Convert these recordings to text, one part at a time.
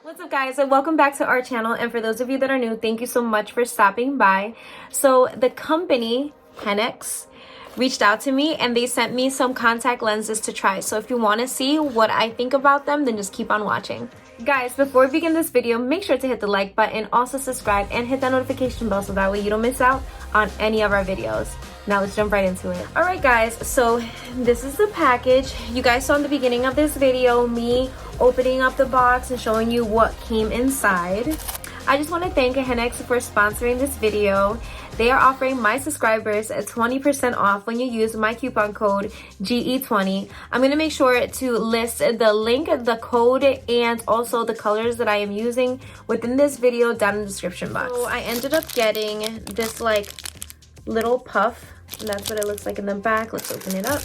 What's up guys, and welcome back to our channel. And for those of you that are new, thank you so much for stopping by. So the company Haniix reached out to me and they sent me some contact lenses to try. So if you want to see what I think about them, then just keep on watching. Guys, before we begin this video, make sure to hit the like button, also subscribe and hit that notification bell so that way you don't miss out on any of our videos. Now let's jump right into it. All right guys, so this is the package. You guys saw in the beginning of this video me opening up the box and showing you what came inside. I just want to thank Haniix for sponsoring this video. They are offering my subscribers a 20% off when you use my coupon code GE20. I'm going to make sure to list the link, the code, and also the colors that I am using within this video down in the description box. So I ended up getting this like little puff, and that's what it looks like in the back. Let's open it up.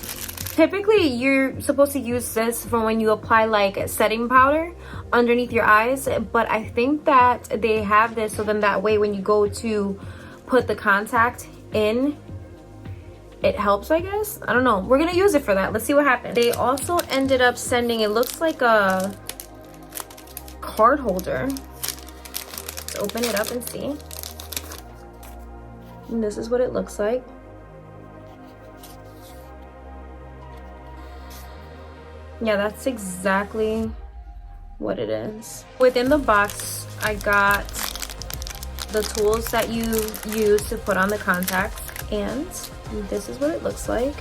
Typically, you're supposed to use this for when you apply like setting powder underneath your eyes, but I think that they have this so then that way when you go to put the contact in, it helps, I guess. I don't know. We're gonna use it for that. Let's see what happens. They also ended up sending, it looks like a card holder. Let's open it up and see. And this is what it looks like. Yeah, that's exactly what it is. Within the box, I got the tools that you use to put on the contacts, and this is what it looks like.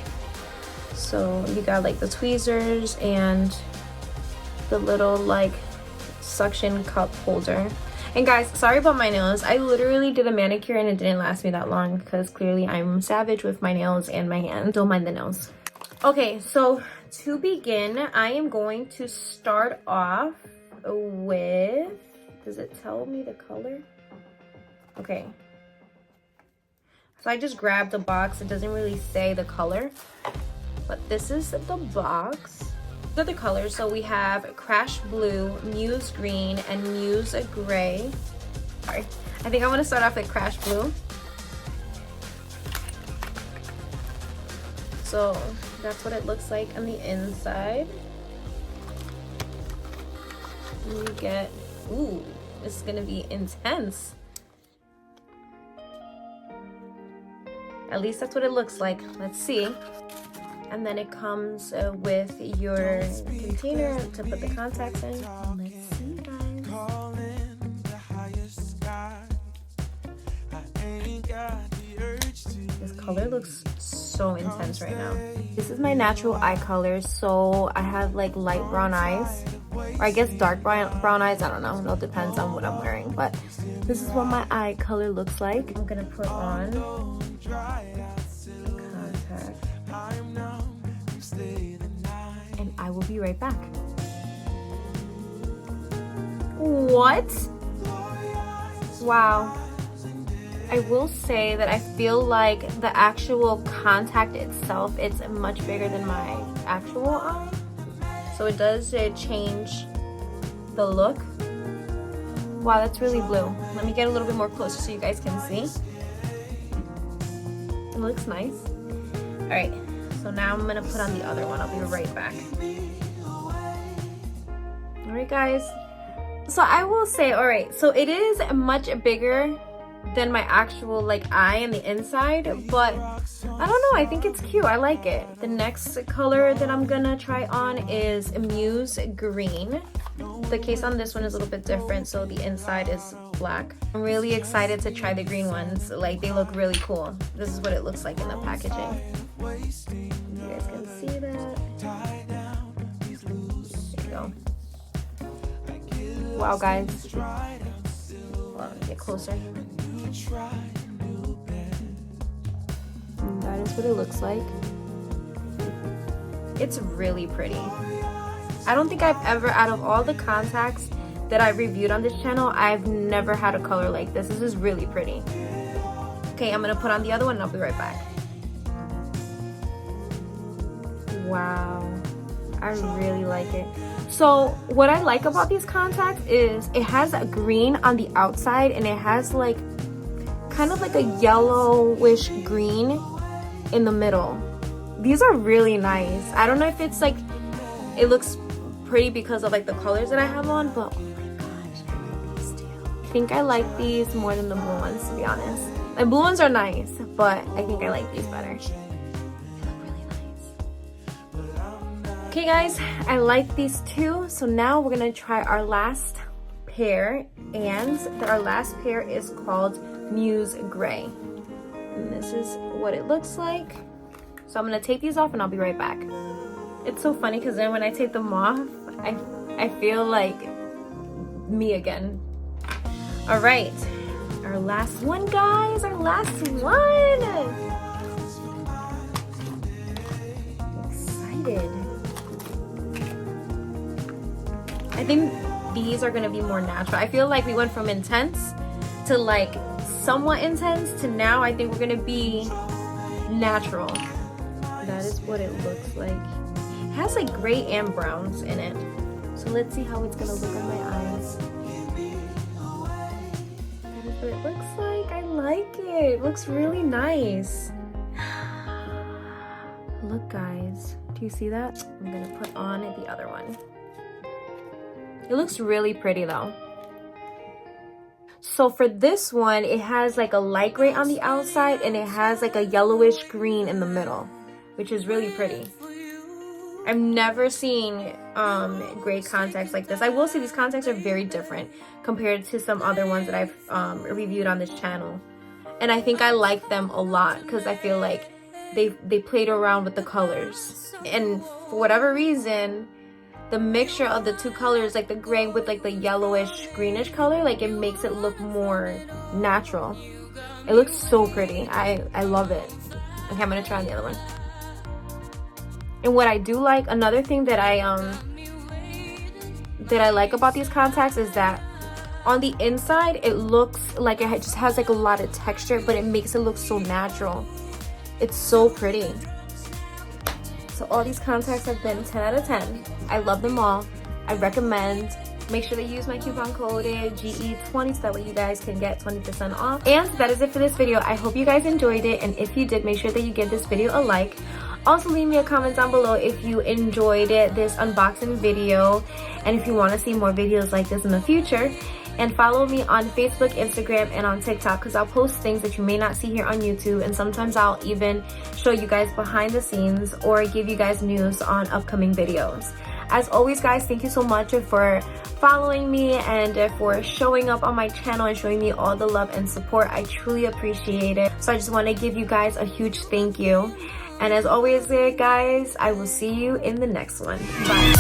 So you got like the tweezers and the little like suction cup holder. And guys, sorry about my nails. I literally did a manicure and it didn't last me that long because clearly I'm savage with my nails and my hands. Don't mind the nails. Okay, so to begin, I am going to start off with, does it tell me the color? Okay. So I just grabbed the box. It doesn't really say the color, but this is the box. These are the colors. So we have Crash Blue, Muse Green, and Muse Gray. Sorry. I think I want to start off with Crash Blue. So that's what it looks like on the inside. And you get, ooh, this is gonna be intense. At least that's what it looks like. Let's see. And then it comes with your container to put the contacts in. Let's see, guys. This color looks so intense right now. This is my natural eye color, so I have like light brown eyes, or I guess dark brown eyes. I don't know. It all depends on what I'm wearing, but this is what my eye color looks like. I'm gonna put on the contact, and I will be right back. What? Wow. I will say that I feel like the actual contact itself, it's much bigger than my actual eye. So it does change the look. Wow, that's really blue. Let me get a little bit more closer so you guys can see. It looks nice. All right, so now I'm gonna put on the other one. I'll be right back. All right, guys. So I will say, all right, so it is much bigger than my actual like eye on the inside, but I don't know, I think it's cute. I like it. The next color that I'm gonna try on is Muse Green. The case on this one is a little bit different, so the inside is black. I'm really excited to try the green ones. Like, they look really cool. This is what it looks like in the packaging. You guys can see that. There you go. Wow, guys. Well, let me get closer. And that is what it looks like. It's really pretty. I don't think I've ever, out of all the contacts that I've reviewed on this channel, I've never had a color like this. This is really pretty. Okay, I'm gonna put on the other one and I'll be right back. Wow, I really like it. So what I like about these contacts is it has a green on the outside and it has like kind of like a yellowish green in the middle. These are really nice. I don't know if it's like, it looks pretty because of like the colors that I have on, but oh my gosh, think I like these more than the blue ones, to be honest. The blue ones are nice, but I think I like these better. They look really nice. Okay guys, I like these two. So now we're gonna try our last pair, and our last pair is called Muse Gray. And this is what it looks like. So I'm gonna take these off and I'll be right back. It's so funny because then when I take them off, I feel like me again. All right, our last one, guys, our last one. Excited. I think these are gonna be more natural. I feel like we went from intense to like somewhat intense to now I think we're gonna be natural. That is what it looks like. It has like gray and browns in it. So let's see how it's gonna look on my eyes. That is what it looks like. I like it. It looks really nice. Look guys, do you see that? I'm gonna put on the other one. It looks really pretty though. So for this one, it has like a light gray on the outside and it has like a yellowish green in the middle, which is really pretty. I've never seen gray contacts like this. I will say these contacts are very different compared to some other ones that I've reviewed on this channel. And I think I like them a lot because I feel like they played around with the colors. And for whatever reason, the mixture of the two colors, like the gray with like the yellowish greenish color, like it makes it look more natural. It looks so pretty. I love it. Okay, I'm gonna try on the other one. And what I do like, another thing that I like about these contacts is that on the inside it looks like it just has like a lot of texture, but it makes it look so natural. It's so pretty. So all these contacts have been 10 out of 10. I love them all. I recommend. Make sure to use my coupon code GE20 so that way you guys can get 20% off. And that is it for this video. I hope you guys enjoyed it, and if you did, make sure that you give this video a like. Also leave me a comment down below if you enjoyed this unboxing video and if you want to see more videos like this in the future. And follow me on Facebook, Instagram, and on TikTok because I'll post things that you may not see here on YouTube, and sometimes I'll even show you guys behind the scenes or give you guys news on upcoming videos. As always guys, thank you so much for following me and for showing up on my channel and showing me all the love and support. I truly appreciate it. So I just want to give you guys a huge thank you. And as always guys, I will see you in the next one. Bye.